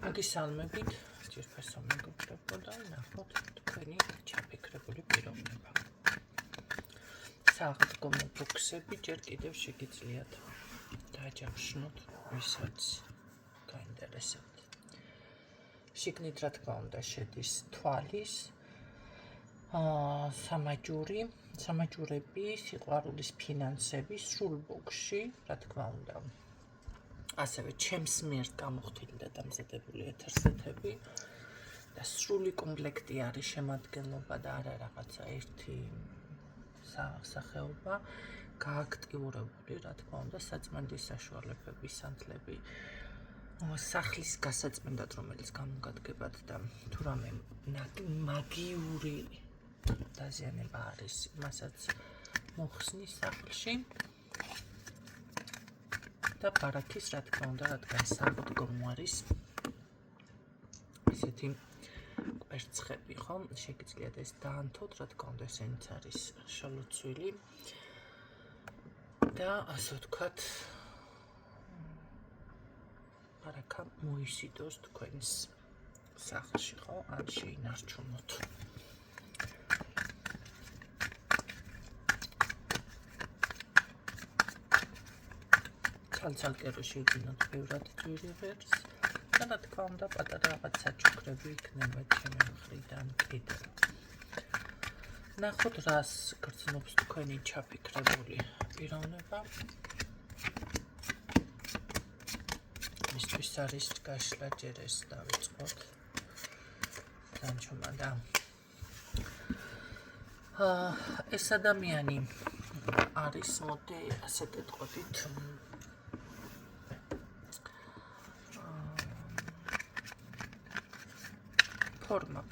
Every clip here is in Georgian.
მოგესალმებით, ძირფესო მეგობრებო და ნახოთ თქვენი ჩაფიქრებული პიროვნება. საღდგომო ბოქსები ჯერ კიდევ შეგიძლიათ დააჯავშნოთ, ვისაც გაინტერესებთ. შიგნით რა თქმა უნდა შედის თვალის, სამაჯურები, სიყვარულის ფინანსები სრულ ბოქსში, რა თქმა უნდა. ასევე ჩემს მიერ გამოხდილი და დამზადებული ეთერზეთები და სრული კომპლექტი არის შემადგენლობა და არა რაღაცა ერთი სახეობა გააქტიურებული, რა თქმა უნდა, საწმენდის საშუალებები, სანთლები, სახლის გასაწმენდად, რომელიც გამოგადგებათ და თუ რამე მაგიური დაზიანება არის, მასაც მოხსნის სახლში. და ბარათის, რა თქმა უნდა, რადგან საღდგომო არის ესეთი კვერცხები, ხო? შეგიძლიათ ეს დაანთოთ, რა თქმა უნდა, ესენიც არის შელოცვილი და ასე ვთქვათ, ბარაქა მოისიდოს თქვენს სახლში, ხო? ან შეინარჩუნოთ. ცალ-ცალკე შევძინოთ ბევრად ძვირი ღერს და რა თქმა უნდა პატარა რაღაც საჩუქრები იქნება ჩემი მხრიდან კიდევ. ნახოთ რას გრძნობს თქვენი ჩაფიქრებული პიროვნება. მისთვის არის გაშლა ჯერ ეს დავიწყოთ. განჩომა და ეს ადამიანი არის, მოდი ასე გეტყვით,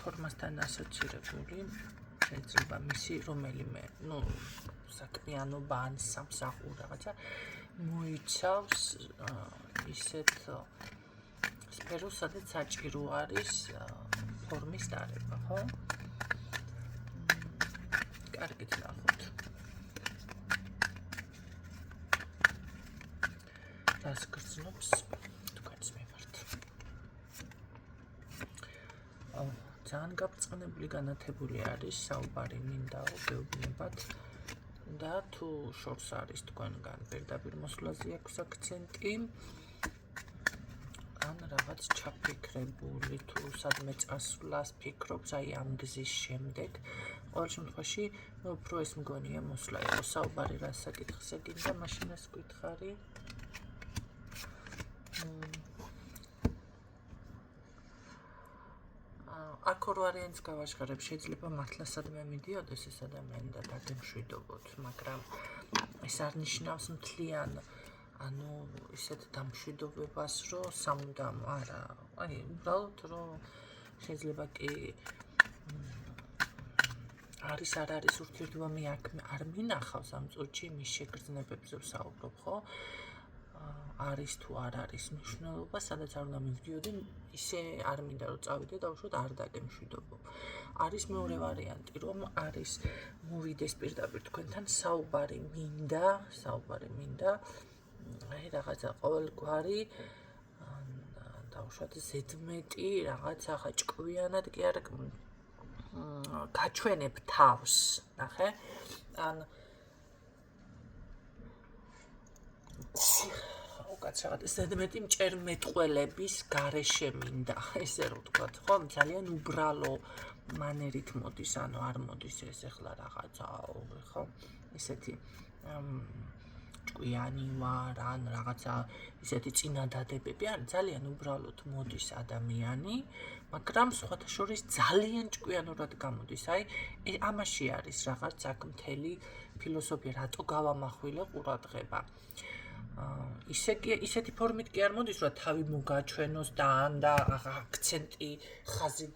ფორმასთან ასოცირებული, შეიძლება მისი რომელიმე, საქმიანობა ან სამსახური რაღაცა მოიცავს ისეთ სფეროს, სადაც საჭირო არის ფორმის დარება, ხო? კარგით ნახოთ. რას გრძნობს თქვენს მიმართ. ძალიან გაბრწყინებული განათებული არის, საუბარი მინდაო, გეუბნებათ და თუ შორს არის თქვენგან პირდაპირ მოსვლაზე აქვს აქცენტი, ან რაღაც ჩაფიქრებული, თუ სადმე წასვლას ფიქრობს, აი ამ გზის შემდეგ, ყოველ შემთხვევაში, უფრო ეს მგონია მოსვლა იყო. საუბარი რა საკითხზე გინდა, მაშინაც გითხარი. აქ ორ ვარიანტს გავაჟღერებ, შეიძლება მართლა სადმე მიდიოდეს ეს ადამიანი და დაგემშვიდობოთ, მაგრამ ეს არ ნიშნავს მთლიან, ისეთ დამშვიდობებას, რომ სამუდამ არა, აი, უბრალოდ რომ შეიძლება კი არის არ არის ურთიერთობა მე აქ არ მინახავს ამ წუთში მის შეგრძნებებზე ვსაუბრობ, ხო? არის თუ არ არის მნიშვნელობა, სადაც არ უნდა მივდიოდი, ისე არ მინდა რომ წავიდე და უშუალოდ არ დაგემშვიდობო. არის მეორე ვარიანტი, რომ არის მოვიდეს პირდაპირ თქვენთან საუბარი მინდა, აი რაღაცა ყოველგვარი დაუშვათ ზედმეტი რაღაცა ხა ჭკვიანად კი არა გაჩვენებ თავს, ნახე? ან ზედმეტი მჭერმეტყველების გარეშე მინდა, ესე რომ ვთქვათ, ხო? ძალიან უბრალო მანერით მოდის, არ მოდის ეს ახლა რაღაცა, ხო? ესეთი ჭკვიანი ვარ, ან რაღაცა ისეთი წინადადებები, ან ძალიან უბრალოდ მოდის ადამიანი, მაგრამ სხვათა შორის ძალიან ჭკვიანურად გამოდის. აი, ამაში არის რაღაც აქ მთელი ფილოსოფია, რატო გავამახვილე ყურადღება. ისეთი ფორმით კი არ მოდის, რომ თავი მოგაჩვენოს და ან და აქცენტი ხაზი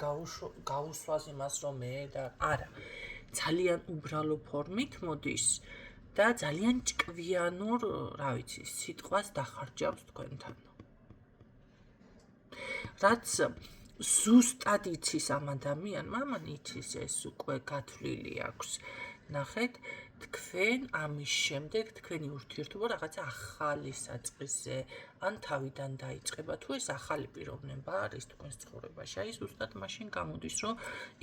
გაუსვას იმას, რომ მე და არა. ძალიან უბრალო ფორმით მოდის და ძალიან ჭკვიანურ, რა ვიცი, სიტყვას დახარჯავს თქვენთან. რაც ზუსტად იცის ამ ადამიანმა, ამან იცის ეს უკვე გათვლილი აქვს. ნახეთ, თქვენ ამის შემდეგ თქვენი ურთიერთობა რაღაცა ახალი საწყისზე ან თავიდან დაიწყება თუ ეს ახალი პიროვნება არის თქვენს ცხოვრებაში. აი ზუსტად მაშინ გამოდის, რომ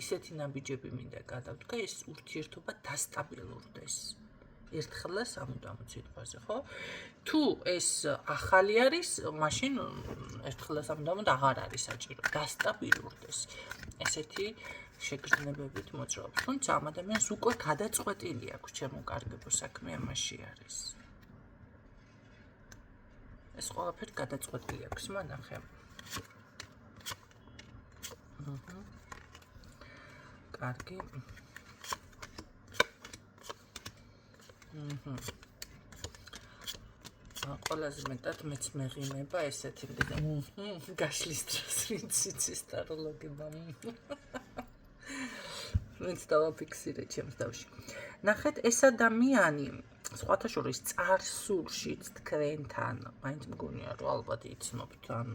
ისეთი ნაბიჯები მინდა გადავდგა, ეს ურთიერთობა დასტაბილურდეს. ერთხელ და სამუდამოდ სიტყვაზე, ხო? თუ ეს ახალი არის, მაშინ ერთხელ და სამუდამოდ აღარ არის საჭირო დასტაბილურდეს. ესეთი შეგრძნებებით მოძრაობს. თუმცა ამ ადამიანს უკვე გადაწყვეტილი აქვს ჩემო კარგებო საქმე ამაში არის. ეს ყველაფერი გადაწყვეტილი აქვს, მანახე. კარგი. ყველაზე მეტად მეც მეღიმება ესეთი გაშლის დროს ვინც იცის ტაროლოგება. ვინც დავაფიქსირე ჩემს დავში. ნახეთ, ეს ადამიანი სხვათა შორის წარსულშიც თქვენთან, მაინც მგონია რომ ალბათ იცნობთ, ან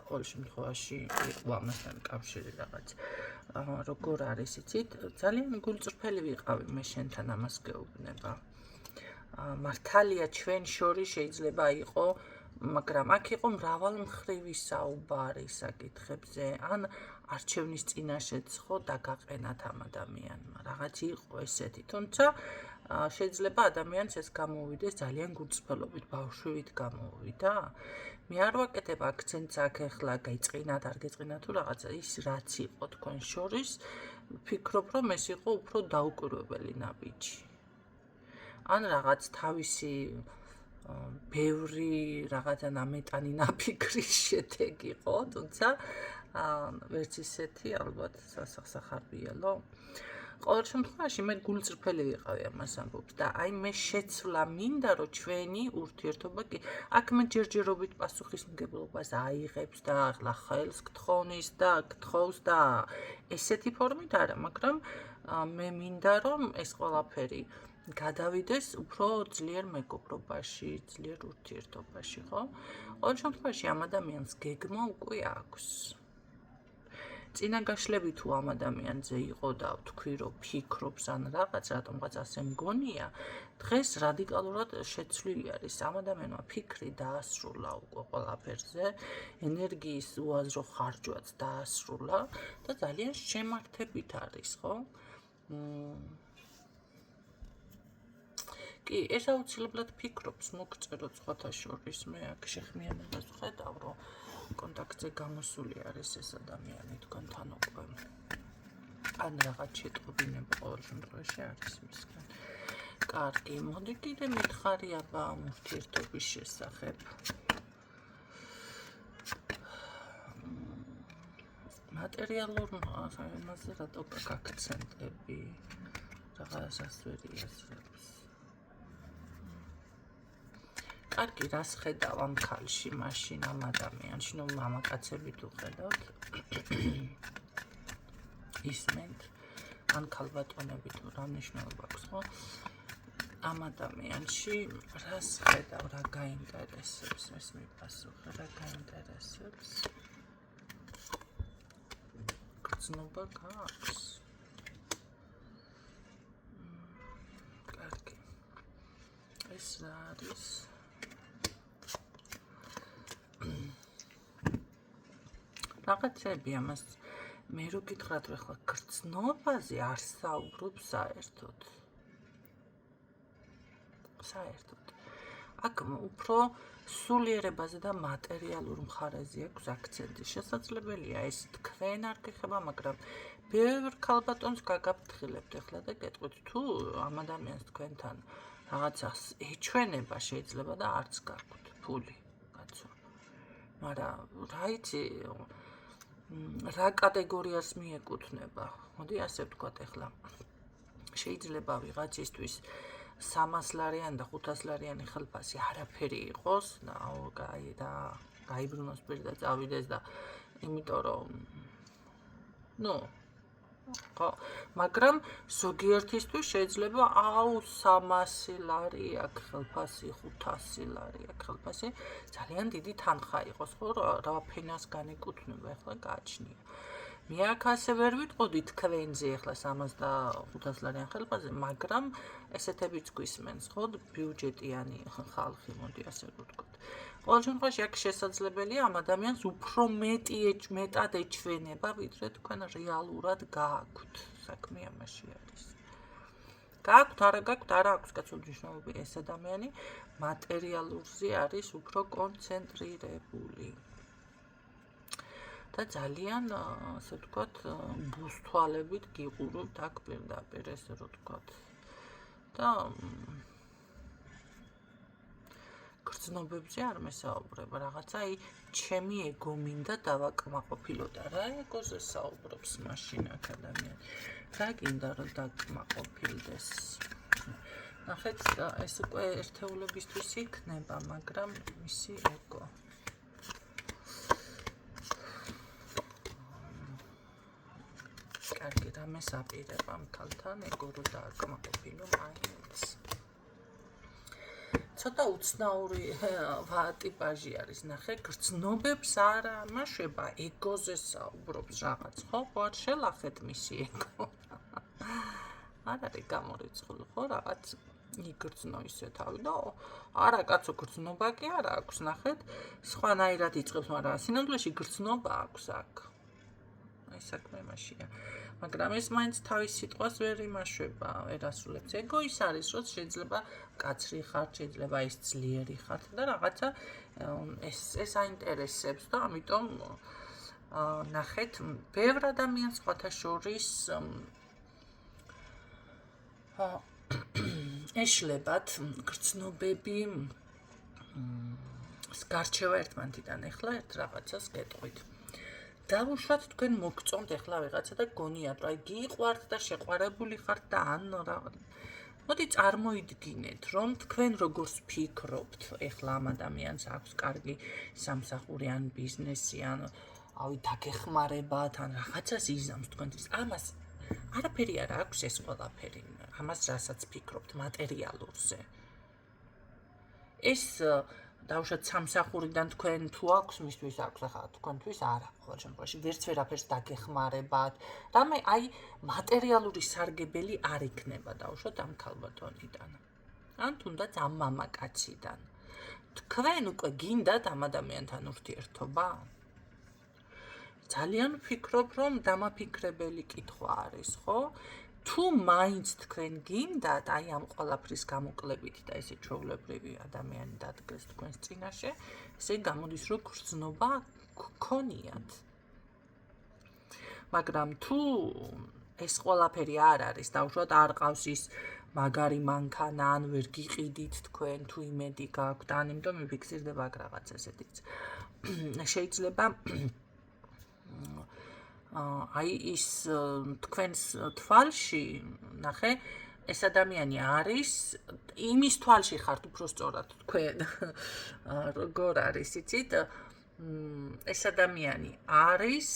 ყოველ შემთხვევაში იყო ამასთან კავშირი რაღაც. როგორ არის იცით? ძალიან გულწრფელი ვიყავი მე შენთან ამას გეუბნება. მართალია ჩვენ შორის შეიძლება იყო, მაგრამ აქ იყო მრავალმხრივი საუბარი საკითხებზე, ან არჩევნის წინაშეც ხო დაგაყენათ ამ ადამიანმა. რაღაც იყო ესეთი, თუმცა შეიძლება ადამიანს ეს გამოუვიდეს ძალიან გულწრფელობით, ბავშვივით გამოუვიდა. მე არ ვაკეთებ აქცენტს აქ ახლა გაიწყინათ, არ გეწყინათ თუ რაღაცა ის რაც იყო თქვენ შორის, ვფიქრობ რომ ეს იყო უფრო დაუკვირვებელი ნაბიჯი. ან რაღაც თავისი ბევრი რაღაცა ნამეტანი ნაფიქრის შედეგი იყო, თუმცა ვერც ისეთი ალბათ სასახსახარბიელო. ყოველ შემთხვევაში მე გულწრფელი ვიყავი ამას ამბობს და აი მე შეცვლა მინდა რომ ჩვენი ურთიერთობა კი აქ მე ჯერჯერობით პასუხისმგებლობას აიღებს და ახლა ხელს გთხოვნის და გთხოვს და ესეთი ფორმით არა, მაგრამ მე მინდა რომ ეს ყველაფერი გადავიდეს უფრო ძლიერ მეგობრობაში, ძლიერ ურთიერთობაში, ხო? ყოველ შემთხვევაში ამ ადამიანს გეგმა უკვე აქვს. წინაგაშლები თუ ამ ადამიანზე იყო და ვთქვი რომ ფიქრობს ან რაღაც რატომღაც ასე მგონია, დღეს რადიკალურად შეცვლილი არის. ამ ადამიანმა ფიქრი დაასრულა უკვე ყველაფერზე, ენერგიის უაზრო ხარჯვაც დაასრულა და ძალიან შემართებით არის, ხო? კი, ეს აუცილებლად ფიქრობს, მოგწეროთ სხვათა შორის, მე აქ შეხმიანებას ვხედავ, რომ კონტაქტზე გამოსული არის ეს ადამიანი თქვენთან უკვე. ან რაღაც შეტყობინება ყოველ შემთხვევაში არის მისგან. კარგი, მოდი კიდე მითხარი აბა ამ ურთიერთობის შესახებ. მატერიალურ მასალაზე რატო გაქცენტები? რაღაცას ვერ იაზრებს. კარგი, რას ხედავ ამ ქალში, მაშინ ამ ადამიანში, ნუ მამაკაცები თუ ხედავთ, ისმენთ, ან ქალბატონები თუ რა მნიშვნელობა აქვს, ხო? ამ ადამიანში რას ხედავ, რა გაინტერესებს, ეს მიპასუხე, რა გაინტერესებს? გრძნობა გაქვს? კარგი. ეს რა არის? რაღაცები ამას მე რო გითხრათ რომ ახლა გრძნობაზე არ საუბრობ საერთოდ. აქ უფრო სულიერებაზე და მატერიალურ მხარეზე აქვს აქცენტი. შესაძლებელია ეს თქვენ არ გეხება, მაგრამ ბევრ ქალბატონს გაგაფრთხილებთ ახლა და გეტყვით თუ ამ ადამიანს თქვენთან რაღაცას ეჩვენება შეიძლება და არც გაქვთ ფული, კაცო. მაგრამ რა იცი რა კატეგორიას მიეკუთვნება? მოდი ასე ვთქვათ ახლა. შეიძლება ვიღაცისთვის 300 ლარიანი და 500 ლარიანი ხელფასი არაფერი იყოს და გაიბრუნოს პირ და წავიდეს და იმიტომ რომ ხო, მაგრამ ზოგიერთისთვის შეიძლება 300 ლარი აქვს ხელფასი, 500 ლარი აქვს ხელფასი, ძალიან დიდი თანხა იყოს, ხო, რა ფენას განეკუთვნება, ახლა გააჩნია. მე აქ ასე ვერ ვიტყოდი თქვენზე ახლა 65 ლარიან ხელფასზე, მაგრამ ესეთებიც გვისმენს, ხო, ბიუჯეტიანი ხალხი, მოდი ასე ვთქვათ. ყოველ შემთხვევაში აქ შესაძლებელია ამ ადამიანს უფრო მეტად ეჩვენება, ვიდრე თქვენ რეალურად გააქვთ. საქმე ამაში არის. გააქვთ, არა აქვს გაცვლილი მნიშვნელობა ეს ადამიანი მატერიალურზე არის უფრო კონცენტრირებული. და ძალიან, ასე ვთქვათ, ბუსთვალებით გიყურებთ აქ პირდაპირ, ესე რომ ვთქვათ. და გრძნობებზე არ მესაუბრებ, რაღაცა ჩემი ეგო მინდა დავაკმაყოფილოთ. რა ეგოზე საუბრობს მაშინ აქ ადამიანი? რა გინდა რომ დაკმაყოფილდეს? ნახეთ, ეს უკვე ერთეულებისთვის იქნება, მაგრამ მისი ეგო. კარგი, რამეს აპირება მქალთან ეგო რომ დააკმაყოფილო მაინც. ცოტა უცნაური ტიპაჟი არის, ნახე, გრძნობებს არ ამაშვება, ეგოზე საუბრობს რაღაც, ხო? არ შელახეთ მისი ეგო. არ არის გამორიცხული, ხო, რაღაც იგრძნო ისე თავი და არა, კაცო, გრძნობა კი არ აქვს, ნახეთ, სხვანაირად იწყებს, მაგრამ სინამდვილეში გრძნობა აქვს აქ. აი საქმე მაშია. მაგრამ ეს მაინც თავის სიტყვას ვერ იმაშვება, ვერ ასრულებს. ეგო ის არის, რომ შეიძლება კაცრი ხართ, შეიძლება ის ძლიერი ხართ და რაღაცა ეს აინტერესებს და ამიტომ ნახეთ, ბევრ ადამიანს სხვათა შორის ეშლებათ გრძნობები გარჩევა ერთმანეთიდან. ახლა ერთ რაღაცას გეტყვით. დავუშვათ თქვენ მოგწონთ ახლა ვიღაცა და გონიათ რომ აი გიყვართ და შეყვარებული ხართ და ან მოდი წარმოიდგინეთ რომ თქვენ როგორც ფიქრობთ ახლა ამ ადამიანს აქვს კარგი სამსახური ან ბიზნესი ან ავი დაგეხმარებათ ან რაღაცას იზამს თქვენთვის ამას არაფერი არ აქვს ეს ყველაფერი ამას რასაც ფიქრობთ მატერიალურზე ეს დავუშვათ სამსახურიდან თქვენ თუ აქვს მისთვის აქვს ახლა თქვენთვის არა ყოველ შემთხვევაში ვერც ვერაფერს დაგეხმარებათ რამე აი მატერიალური სარგებელი არ იქნება დავუშვათ ამ ქალბატონიდან ან თუნდაც ამ მამაკაციდან თქვენ უკვე გინდათ ამ ადამიანთან ურთიერთობა ძალიან ვფიქრობ რომ დამაფიქრებელი კითხვა არის ხო თუ მაინც თქვენ გინდათ აი ამ ყველაფრის გამოკლებით და ესე ჩვეულებრივი ადამიანი დადგეს თქვენს წინაშე, ესე გამოდის რომ გრძნობა გქონიათ. მაგრამ თუ ეს ყველაფერი არ არის, დავუშვათ არ ყავს ის მაგარი მანქანა, ან ვერ გიყიდით თქვენ თუ იმედი გაქვთ, ან იმიტომ მიფიქსირდება აქ რაღაც ესეთიც. შეიძლება აი ის თქვენს თვალში ნახე ეს ადამიანი არის იმის თვალში ხართ უფრო სწორად თქვენ როგორ არის იცით ეს ადამიანი არის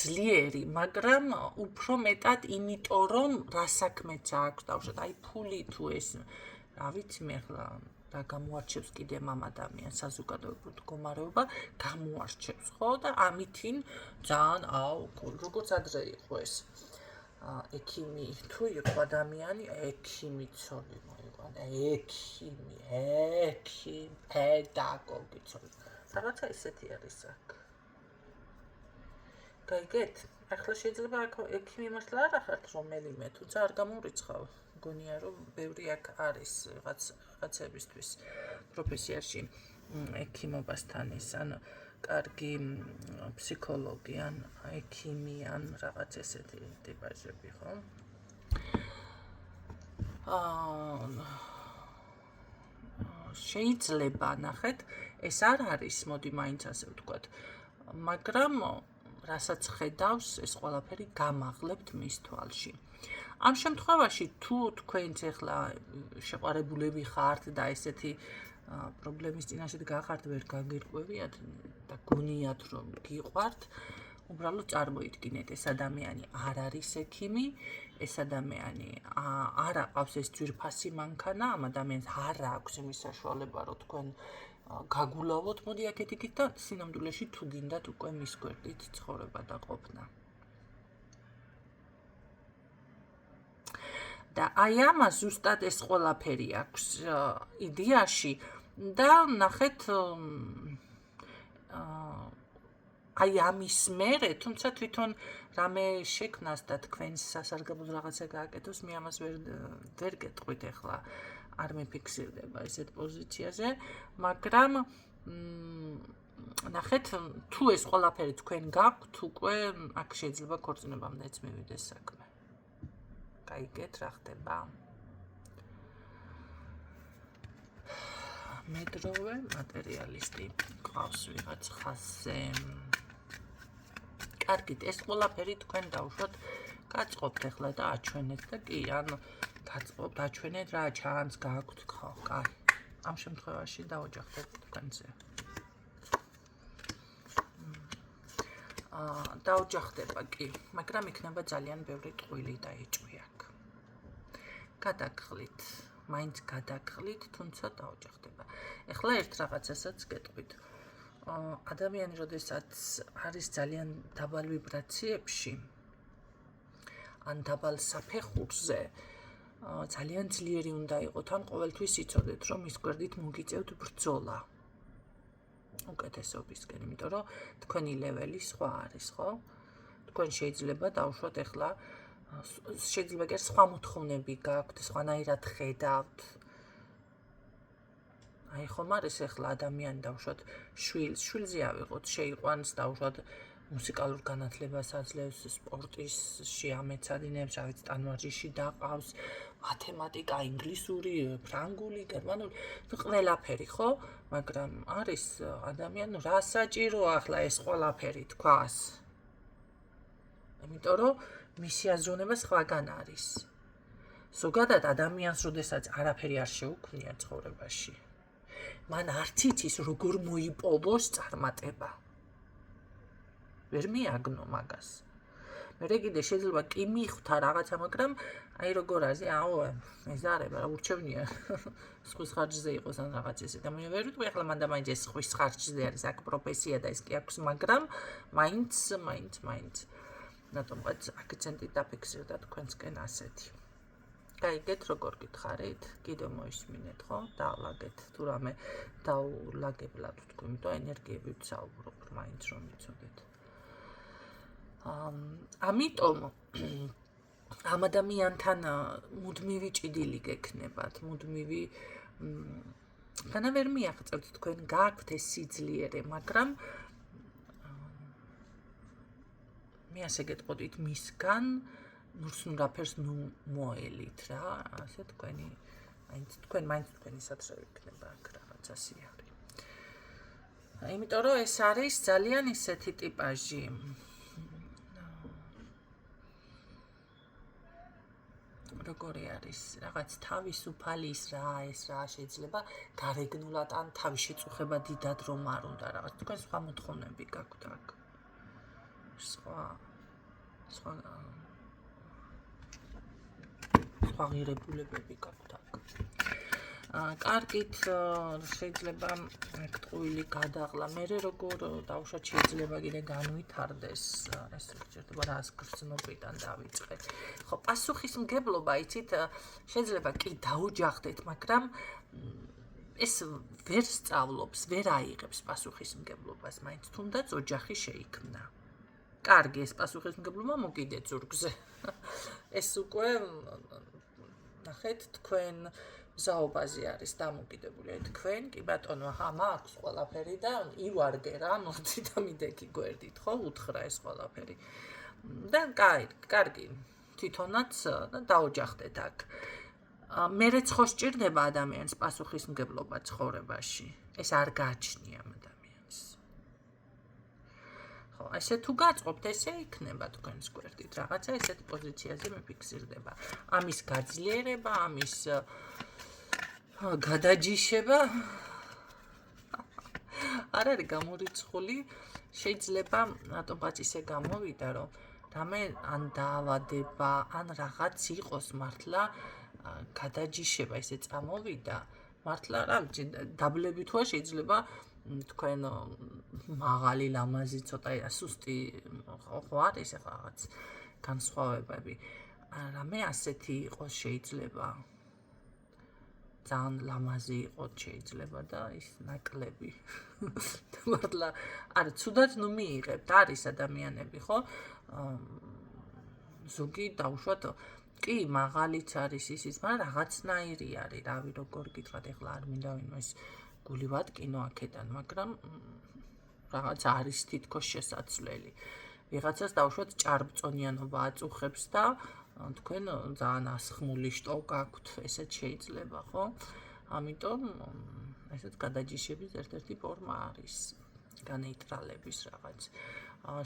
ძლიერი მაგრამ უფრო მეტად იმიტომ რომ რა საქმეც აქვს დავუშვათ აი ფული თუ ეს რა ვიცი მე ახლა და გამოარჩევს კიდე ამ ადამიანს საზოგადოებრივ მდგომარეობა გამოარჩევს ხო და ამითინ ძალიან როგორც ადრე იყო ეს ექიმი თუ იყო ადამიანი ექიმი ცოლი მოიყვანა ექიმი პედაგოგი ცოლი რაღაცა ისეთი არის აქ გაიგეთ ახლა შეიძლება აქ ექიმი მართლა არ ახართ რომელიმე თუმცა არ გამორიცხავ გონია რომ ბევრი აქ არის რაღაცებისთვის პროფესიაში ექიმობასთან ის ან კარგი ფსიქოლოგი ან ექიმი ან რაღაც ესეთი ტიპაჟები ხო შეიძლება ნახეთ ეს არ არის მოდი მაინც ასე ვთქვათ მაგრამ რასაც ხედავს ეს ყველაფერი გამაღლებთ მის თვალში ამ შემთხვევაში თუ თქვენც ახლა შეყვარებულები ხართ და ესეთი პრობლემის წინაშე გახართ ვერ გაგირკვევიათ და გონიათ რომ გიყვართ უბრალოდ წარმოიდგინეთ ეს ადამიანი არ არის ექიმი ეს ადამიანი არ აყავს ეს ძვირფასი მანქანა ამ ადამიანს არ აქვს იმის საშუალება რომ თქვენ გაგულავოთ, მოდი აქეთ-იქით და სინამდვილეში თუ გინდათ უკვე მის გვერდით ცხოვრება და ყოფნა. და აი ამას ზუსტად ეს ყველაფერი აქვს იდეაში და ნახეთ აი ამის მერე, თუმცა თვითონ რამე შექმნას და თქვენს სასარგებლოდ რაღაცა გააკეთოს, მე ამას ვერ გეტყვით ახლა, არ მიფიქსირდება ესეთ პოზიციაზე, მაგრამ ნახეთ, თუ ეს ყველაფერი თქვენ გაქვთ, უკვე აქ შეიძლება ქორწინებამდეც მივიდეს საქმე. გაიგეთ რა ხდება? მედროვე მატერიალისტი ყავს ვიღაც ხაზზე. კარგით, ეს ყველაფერი თქვენ დავუშვათ, გაწყობთ ახლა და აჩვენეთ და კი, ან გაწყობთ, აჩვენეთ რა ჩანს, გააქვთ ხო, კაი. ამ შემთხვევაში დავოჯახდეთ თქვენზე. დაოჯახდება კი, მაგრამ იქნება ძალიან ბევრი ტყუილი და ეჭვი აქ. გადაგხლით, მაინც გადაგხლით, თუმცა დაოჯახდება. ეხლა ერთ რაღაცასაც გეტყვით. ადამიანი, როდესაც არის ძალიან დაბალ ვიბრაციებში, ან დაბალ საფეხურზე, ძალიან ძლიერი უნდა იყოთ, ან ყოველთვის იცოდეთ, რომ ის გვერდით მოგიწევთ ბრძოლა. უკეთესობისკენ, იმიტომ რომ თქვენი ლეველი სხვა არის, ხო? თქვენ შეიძლება დავუშვათ ახლა შეიძლება კი სხვა მოთხოვნები გაქვთ, სხვანაირად ხედავთ. აი ხომ არის ახლა ადამიანი დავუშვათ შვილზე ავიღოთ, შეიყვანს დავუშვათ მუსიკალურ განათლებას აძლევს, სპორტის შეამეცადინებს, რა ვიცი, ტანვარჯიშში დაყავს, მათემატიკა, ინგლისური, ფრანგული, გერმანული, ყველაფერი, ხო? მაგრამ არის ადამიანი, რა საჭიროა ახლა ეს ყველაფერი თქვას? იმიტომ რომ მისი აზროვნება სხვაგან არის. ზოგადად ადამიანს, როდესაც არაფერი არ შეუქმნია ცხოვრებაში, მან არც იცის როგორ მოიპოვოს წარმატება. ვერ მიაგნო მაგას. მერე კიდე შეიძლება კი მიხვთა რაღაცა, მაგრამ აი როგორ არის, მეზარება, რა ურჩევნია. სხვის ხარჯზე იყოს ან რაღაც ესე. და მე ვერ ვიტყვი ახლა მანდ-მაინც ეს სხვის ხარჯზე არის, აქ პროფესია და ეს კი აქვს, მაგრამ მაინც რატომღაც აქცენტი დაფიქსირდა თქვენსკენ ასეთი. გაიგეთ როგორ გითხარით? კიდევ მოისმინეთ, ხო? დაალაგეთ თუ რამე დაულაგებლად თქვი, იმიტომ ენერგიები ვსაუბრობ, მაინც რომ იცოდეთ. ამიტომ ამ ადამიანთან მუდმივი ჭიდილი გექნებათ, მუდმივი განა ვერ მიაღწევთ თქვენ გაქვთ ეს სიძლიერე, მაგრამ მე ასე გეტყოდით მისგან ნურსუნრაფერს მოელით რა, ასე თქვენი მაინც თქვენი საწყები იქნება აქ რაღაც ასე არის. იმიტომ რომ ეს არის ძალიან ისეთი ტიპაჟი. როგორი არის, რაღაც თავისუფალის ეს რა შეიძლება გარეგნულად ან თავის შეწუხება დიდად რომ არ უნდა რაღაც. თქვენ სხვა მოთხოვნები გაქვთ აქ. სხვა ღირებულებები გაქვთ აქ. კარგით, შეიძლება აქ ტყუილი გადაღლა. მერე როგორ დავუშვათ შეიძლება კიდე განვითარდეს, ეს შეიძლება რას გრძნობიდან დავიწყეთ. ხო, პასუხისმგებლობა, იცით, შეიძლება კი დაოჯახდეთ, მაგრამ ეს ვერ სწავლობს, ვერ აიღებს პასუხისმგებლობას, მაინც თუნდაც ოჯახი შეიქმნა. კარგი, ეს პასუხისმგებლობა მოგიდეთ ზურგზე. ეს უკვე ნახეთ თქვენ მზაობაზე არის დამოკიდებული. თქვენ კი ბატონო, მაქვს ყველაფერი და ივარგე რა, მოდი და მიდექი გვერდით, ხო, უთხრა ეს ყველაფერი. და კარგი, თვითონაც დაოჯახდეთ აქ. მერეც ხო სჭირდება ადამიანს პასუხისმგებლობა ცხოვრებაში. ეს არ გააჩნია ადამიანს. ხო, ესე თუ გაწყობთ, ესე იქნება თქვენს გვერდით. რაღაცა ესეთ პოზიციაზე მიფიქსირდება. ამის გაძლიერება, ამის გადაჯიშება არ არის გამორიცხული, შეიძლება რატომღაც ისე გამოვიდა, რომ რამე ან დაავადება, ან რაღაც იყოს მართლა გადაჯიშება, ესე წამოვიდა, მართლა რა ვიცი დაბლები თუა შეიძლება თქვენ მაღალი ლამაზი ცოტა სუსტი ხო არის ახლა რაღაც განსხვავებები რამე ასეთი იყოს შეიძლება ძალიან ლამაზი იყოს შეიძლება და ის ნაკლები მართლა არა ცუდად ნუ მიიღებთ არის ადამიანები ხო ზოგი დაუშვათ კი მაღალიც არის ისიც მაგრამ რაღაცნაირი არის რავი როგორ გითხრათ ეხლა არ მინდა ვინმე ეს გულივად კინო აქედან მაგრამ რაღაც არის თითქოს შესაძლებელი ვიღაცას დაუშვათ ჭარბწონიანობა აწუხებს და თქვენ ძალიან ასხმული შტო გაქვთ ესეც შეიძლება ხო ამიტომ ესეც გადაჯიშების ერთ-ერთი ფორმა არის განეიტრალების რაღაც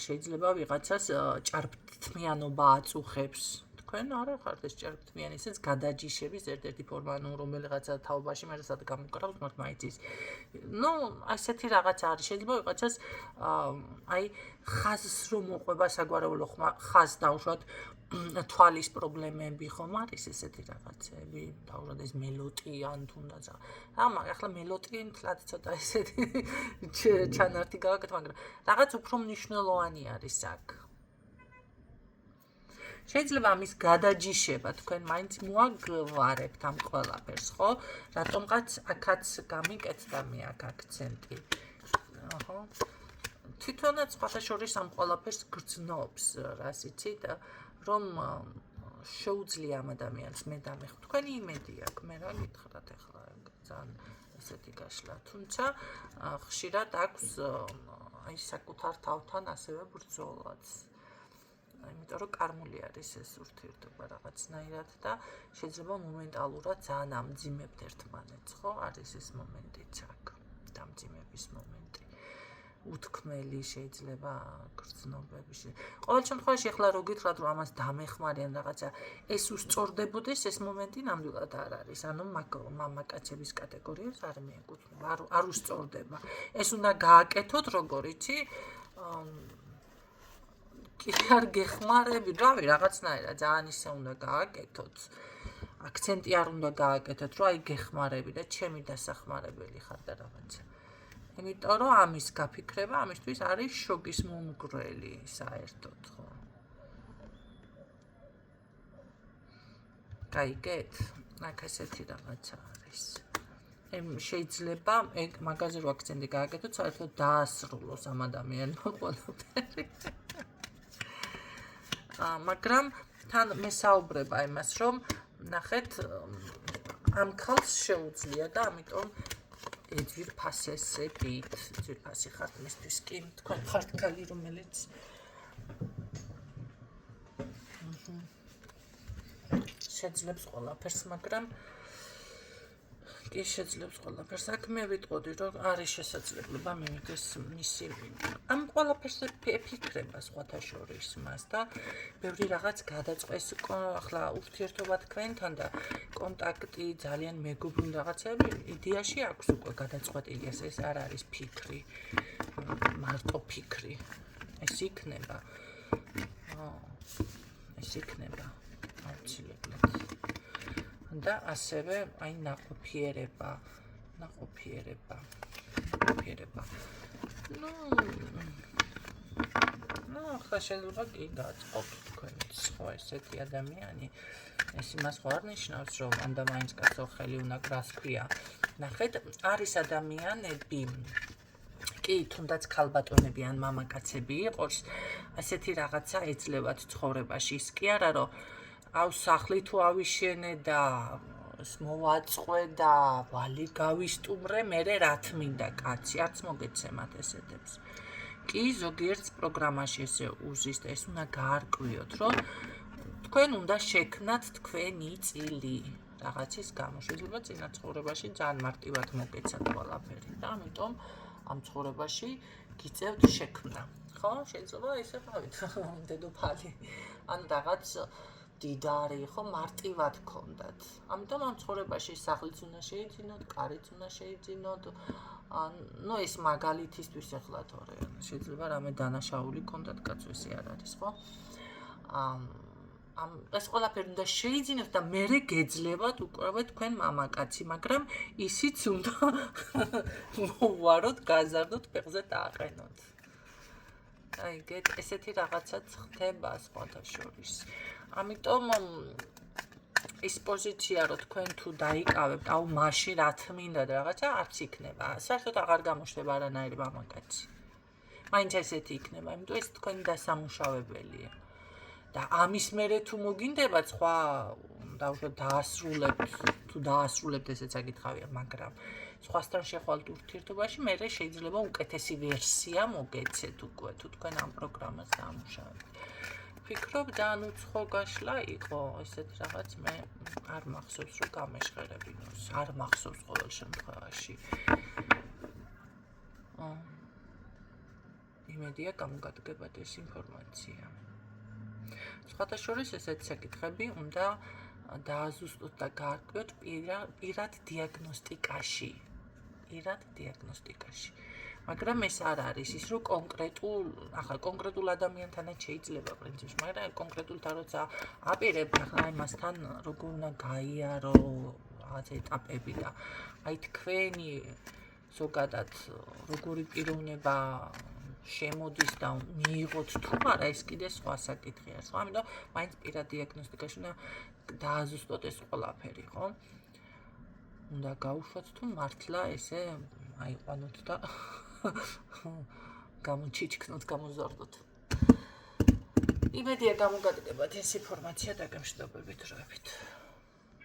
შეიძლება ვიღაცას ჭარბთმიანობა აწუხებს თქვენ არა ხართ ეს ჭარბთმიანი ესეც გადაჯიშების ერთ-ერთი ფორმა ანუ რომელიღაცა თაობაში მე სადღაც გამოკრავთ მაგრამ მაინც ის ნუ ასეთი რაღაც არის შეიძლება ვიღაცას აი ხაზს რომ მოყვება საგვარეულო ხაზს დაუშვათ თვალის პრობლემები ხომ არის ესეთი რაღაცები დაუშვათ ეს მელოტი ან თუნდაც ახლა მელოტი თლად ცოტა ესეთი ჩანართი გავაკეთე მაგრამ რაღაც უფრო მნიშვნელოვანი არის აქ შეიძლება ამის გადაჯიშება თქვენ მაინც მოაგვარებთ ამ ყველაფერს ხო რატომღაც აქაც გამიკეთდა მე აქ აქცენტი აჰა თვითონაც სხვათაშორის ამ ყველაფერს გრძნობს რას იცით რომ შეუძლია ამ ადამიანს მე დამეხ თქვენი იმედი აქვს მე რა გითხრათ ახლა ძალიან ესეთი გაშლა თუმცა ხშირად აქვს აი საკუთარ თავთან ასევე ბრძოლაც იმიტომ რომ კარმული არის ეს ურთიერთობა რაღაცნაირად და შეიძლება მომენტალურად ძალიან ამძიმებთ ერთმანეთს ხო არის ეს მომენტიც აქ დამძიმების მომენტი უთქმელი შეიძლება გრძნობები ყოველ შემთხვევაში ახლა რო გითხრათ რომ ამას დამეხმარიან რაღაცა ეს უსწორდებოდეს ეს მომენტი ნამდვილად არ არის ანუ მამაკაცების კატეგორიას არ მიეკუთვნება არ უსწორდება ეს უნდა გააკეთოთ როგორ იცი კი არ გეხმარები რავი რაღაცნაირად ძალიან ისე უნდა გააკეთოთ აქცენტი არ უნდა გააკეთოთ რომ აი გეხმარები და ჩემი დასახმარებელი ხარ და რაღაცა იმიტომ რომ ამის გაფიქრება ამისთვის არის შოკის მომგვრელი საერთოდ ხო გაიგეთ აქ ესეთი რაღაცა არის შეიძლება მაგაზე რო აქცენტი გააკეთოთ საერთოდ დაასრულოს ამ ადამიანმა ყველაფერი მაგრამ თან მესაუბრება იმას რომ ნახეთ ამ ქალს შეუძლია და ამიტომ ძვირფასესებით ძვირფასი ხართ მისთვის კი თქვენ ხართ ქალი რომელიც შეძლებს ყველაფერს მაგრამ კი შეძლებს ყველაფერს აქ მე ვიტყოდი რომ არის შესაძლებლობა მივიდეს მისი ამ ყველაფერს ფიქრება სხვათა შორის მას და ბევრი რაღაც გადაწყვეს ახლა ურთიერთობა თქვენთან და კონტაქტი ძალიან მეგობრული რაღაცები იდეაში აქვს უკვე გადაწყვეტილი ეს არ არის ფიქრი მარტო ფიქრი ეს იქნება აუცილებლად და ასევე აი ნაყოფიერება ნუ ახლა შეიძლება კი გაწყობთ თქვენიც ხო ესეთი ადამიანი ეს იმას ხო არ ნიშნავს რომ ანდა მაინც კაცო ხელი უნდა გრას ქვია ნახეთ არის ადამიანები კი თუნდაც ქალბატონები ან მამაკაცები იყოს ასეთი რაღაცა ეძლევათ ცხოვრებაში ის კი არა რომ აუ სახლი თუ ავიშენე და მოვაწყვე და ვალი გავისტუმრე მერე რა თმინდა კაცი არც მოგეცემათ ესეთებს კი ზოგიერთ პროგრამაში ესე უზის და ეს უნდა გაარკვიოთ რომ თქვენ უნდა შექმნათ თქვენი წილი რაღაცის გამო შეიძლება წინა ცხოვრებაში ძალიან მარტივად მოგეცათ ყველაფერი და ამიტომ ამ ცხოვრებაში გიწევთ შექმნა ხო შეიძლება ესე ყავით დედოფალი ან რაღაც დიდარი ხო მარტივად გქონდათ ამიტომ ამ ცხოვრებაში სახლიც უნდა შეიძინოთ კარიც უნდა შეიძინოთ ნუ ეს მაგალითისთვის ახლა თორე შეიძლება რამე დანაშაული გქონდათ კაცო ესე არ არის ხო ეს ყველაფერი უნდა შეიძინოთ და მერე გეძლებათ უკრავეთ თქვენ მამაკაცი, მაგრამ ისიც უნდა მოვაროთ, გაზარდოთ, ფეხზე დააყენოთ. აი, ესეთი რაღაცაც ხდება სხვათა შორის. ამიტომ ის პოზიცია, რომ თქვენ თუ დაიკავებთ, აუ მაშინ რა თმინდა და რაღაცა არც იქნება. საერთოდ აღარ გამოჩნდება არანაირი მამაკაცი. მაინც ესეთი იქნება, იმიტომ ეს თქვენი დასამუშავებელია. და ამის მერე თუ მოგინდებათ სხვა დაუშვათ დაასრულებთ ესეც საკითხავია, მაგრამ სხვასთან შეხვალთ ურთიერთობაში, მერე შეიძლება უკეთესი ვერსია მოგეცეთ უკვე, თუ თქვენ ამ პროგრამას დაამუშავებთ. ვფიქრობ და უცხო გაშლა იყო ესეთ რაღაც მე არ მახსოვს რომ გამეშღერებინოს, არ მახსოვს ყოველ შემთხვევაში. იმედია გამოგადგებათ ეს ინფორმაცია. სხვათა შორის ესეთი საკითხები უნდა დააზუსტოთ და გაარკვიოთ პირად დიაგნოსტიკაში. მაგრამ ეს არ არის ის, რომ კონკრეტულ ადამიანთანაც შეიძლება პრინციპში, მაგრამ კონკრეტულთან როცა აპირებთ, ახლა იმასთან როგორ უნდა გაიარო რაღაც ეტაპები და აი თქვენი ზოგადად როგორი პიროვნება შემოდის და მიიღოთ თუ არა, ეს კიდე სხვა საკითხია, ხო? ამიტომ მაინც პირად დიაგნოსტიკაში უნდა დააზუსტოთ ეს ყველაფერი, ხო? უნდა გაუშვათ თუ მართლა ესე აიყვანოთ და გამოჩიჩქნოთ, გამოზარდოთ. იმედია გამოგადგებათ ეს ინფორმაცია და გემშვიდობებით დროებით.